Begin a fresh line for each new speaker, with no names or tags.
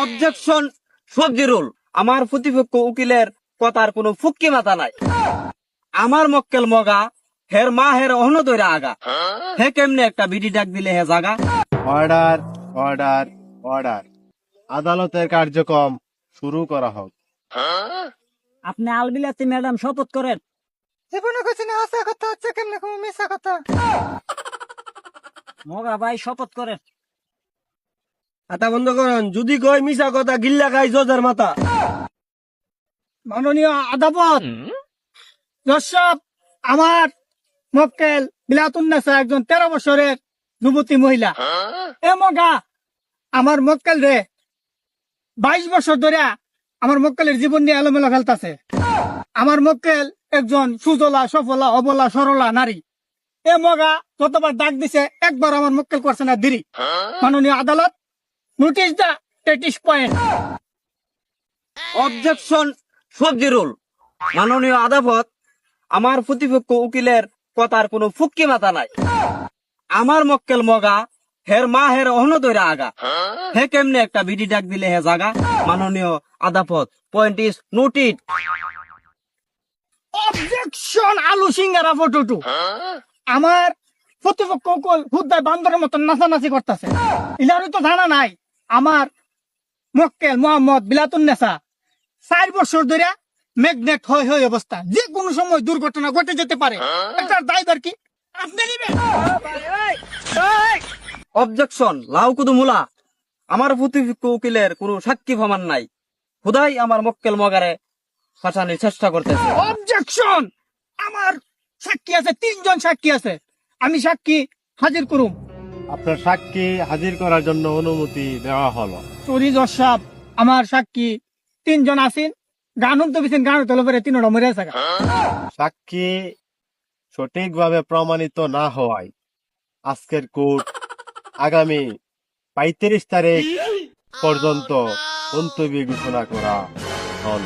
Objection সবজিরুল। আমার প্রতিপক্ষ উকিলের কথার কোনো ফুক্কি মাথা নাই। আমার মক্কেল মগা, হের মা হের অহন দইরা আগা। হে কেমনে একটা বিডি ডাক দিলে হে জাগা।
Order, order, order. আদালতের কার্যক্রম শুরু করা হোক।
আপনি আলবিলাতি ম্যাডাম শপথ করেন।
জীবনে কইছি না আসা কথা হচ্ছে কেমনে কোনো মিশা কথা।
মগা ভাই শপথ করেন।
আতা বন্ধ করেন, যদি কই মিছা কথা গিল্লা খাই জজের মাথা।
মাননীয় আদালত, দর্শক, আমার মক্কেল বিলাতুন্নেসা একজন 13 বছরের যুবতী মহিলা। এ মগা আমার মক্কেল রে 22 বছর ধরে আমার মক্কেলের জীবন নিয়ে এলোমেলো ফেলতাছে। আমার মক্কেল একজন সুজলা সফলা অবলা সরলা নারী। এ মগা যতবার ডাক দিছে একবার আমার মক্কেল করছে না দেরি। মাননীয় আদালত, নোটিশ দা 33 পয়েন্ট।
অবজেকশন সবজিরুল। মাননীয় আদালত, আমার প্রতিপক্ষ উকিলের কথার কোনো ফুক্কি মাথা নাই। আমার মক্কেল মগা, হের মা হের অহন দইরা আগা। হে কেমনে একটা বিডি ডাক দিলে হে জাগা। মাননীয় আদালত, পয়েন্ট ইজ নোটেড।
অবজেকশন আলু সিঙ্গারা ফটো। আমার প্রতিপক্ষ উকিল হুদ্দায় বান্দরের মতন নাচানাচি করতেছে। ইলারই তো জানা নাই আমার মক্কেল মোহাম্মদ বিলাতুন্নেসা 4 বছর ধরে ম্যাগনেট হয় অবস্থা, যে কোনো সময় দুর্ঘটনা ঘটে যেতে পারে। এটার দায়ভার কি আপনি নিবেন?
অবজেকশন লাউকুদু মুলা। আমার প্রতিপক্ষ উকিলের কোনো সাক্ষী প্রমাণ নাই। খুদাই আমার মক্কেল মগারে ফাঁসানোর চেষ্টা করতেছে।
অবজেকশন, আমার সাক্ষী আছে, 3 জন সাক্ষী আছে। আমি সাক্ষী হাজির করুম।
আপনার সাক্ষী হাজির করার জন্য অনুমতি দেওয়া হলো।
চুরি জসাব, আমার সাক্ষী 3 জন আছেন। গান তো বিছেন, গান তোলে পরে 3টা মরে আছে।
সাক্ষী সঠিকভাবে প্রমাণিত না হওয়ায় আজকের কোর্ট আগামী 35 তারিখ পর্যন্ত মুলতবি ঘোষণা করা হল।